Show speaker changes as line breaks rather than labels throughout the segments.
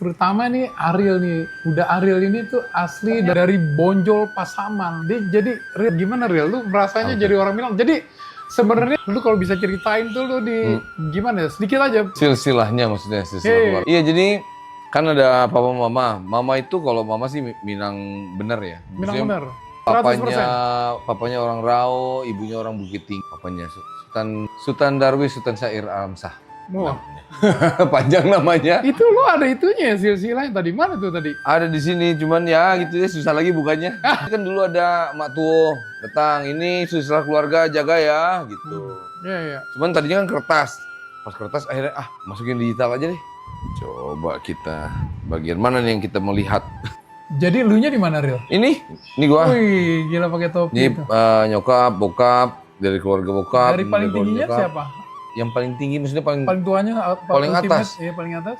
Terutama nih Ariel nih, udah Ariel ini tuh asli dari Bonjol Pasaman. Dia jadi Riel, gimana Riel? Lu merasanya jadi orang Minang. Jadi sebenarnya lu kalau bisa ceritain tuh lu di gimana ya? Sedikit aja.
Silsilahnya maksudnya silsilah keluarga. Iya jadi kan ada papa mama. Mama itu kalau mama sih Minang bener ya.
Minang bener. 100%.
Papanya orang Rao, ibunya orang Bukit Tinggi. Papanya Sultan Darwis Sultan Syair Alamsah.
Wah.
Panjang namanya.
Itu lu ada itunya ya silsilahnya tadi mana tuh tadi?
Ada di sini, cuman ya gitu ya susah lagi bukanya. Kan dulu ada Mak Tuo datang, ini silsilah keluarga jaga ya gitu.
Iya, iya.
Cuman tadinya kan kertas. Pas kertas akhirnya masukin digital aja deh. Coba kita bagian mana nih yang kita melihat.
Jadi elunya di mana Riel?
Ini gua.
Wih, gila pakai topi.
Ini
itu.
nyokap, bokap, dari keluarga bokap.
Dari paling tingginya
nyokap.
siapa?
Yang paling tinggi maksudnya paling
Tuanya
paling atas.
Iya, paling atas.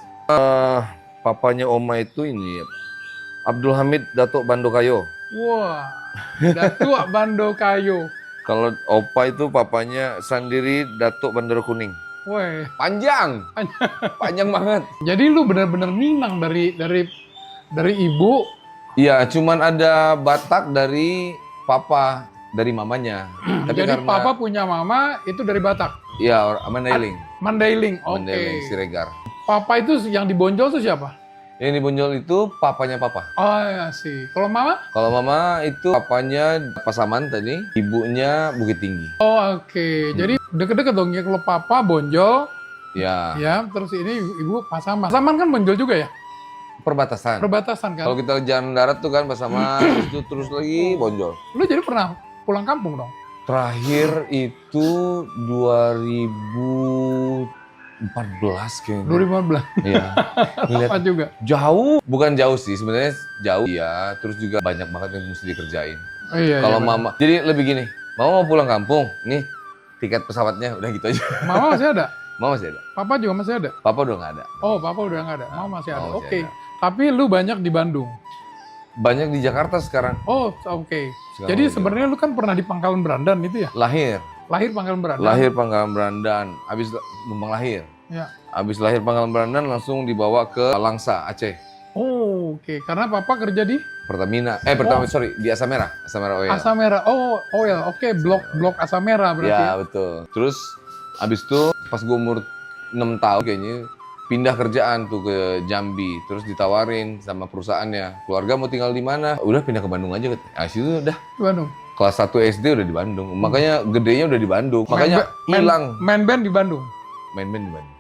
Papanya Oma itu ini Abdul Hamid Datuk Bandokayo.
Wah, Datuk Bandokayo.
Kalau Opa itu papanya Sandiri Datuk Bandar Kuning.
Woi,
Panjang. Panjang banget.
jadi lu benar-benar Minang dari ibu.
Iya, cuman ada Batak dari papa, dari mamanya. Tapi
Jadi
karena
papa punya mama itu dari Batak.
iya, Mandailing.
Mandailing. Oke.
Mandailing Siregar.
Papa itu yang di Bonjol tuh siapa?
Yang di Bonjol itu papanya papa.
Oh ya sih. Kalau mama?
Kalau mama itu papanya Pasaman tadi, ibunya Bukit Tinggi.
Oh oke. Jadi deket-deket dong ya kalau papa Bonjol,
Ya,
ya terus ini ibu Pasaman. Pasaman kan Bonjol juga ya?
perbatasan.
Perbatasan kan?
Kalau kita jalan darat tuh kan Pasaman, terus lagi Bonjol.
Lu jadi pernah pulang kampung dong?
Terakhir itu 2014 kayaknya.
2015.
Iya. Ngeliat
Apa juga?
jauh, bukan jauh sih sebenarnya jauh ya. Terus juga banyak banget yang mesti dikerjain.
Oh, iya,
Kalau
iya,
mama, jadi lebih gini, mama mau pulang kampung, nih tiket pesawatnya udah gitu aja.
Mama masih ada?
Mama masih ada,
Papa juga masih ada?
papa udah nggak ada.
Oh, papa udah nggak ada. Mama masih ada.
Mama masih
Oke.
ada.
Tapi lu banyak di Bandung.
Banyak di Jakarta sekarang.
Oh, oke.
Sekarang
Jadi
udah
sebenarnya lu kan pernah di Pangkalan Berandan itu ya?
lahir,
Lahir Pangkalan Berandan.
lahir Pangkalan Berandan, habis numpang lahir.
Ya.
Habis lahir Pangkalan Berandan langsung dibawa ke Langsa, Aceh.
Oh, oke. Karena papa kerja di
Pertamina, sorry, di Asam Merah Oil.
Asam Merah. Oh, oil. Oke, blok Asam Merah berarti.
Ya betul. Terus abis itu pas gue umur 6 tahun kayaknya pindah kerjaan tuh ke Jambi. Terus ditawarin sama perusahaannya, keluarga mau tinggal di mana? Udah pindah ke Bandung aja. Situ udah.
Di Bandung.
Kelas 1 SD udah di Bandung. Makanya gedenya udah di Bandung. Makanya hilang
Main band di Bandung.
main band di Bandung.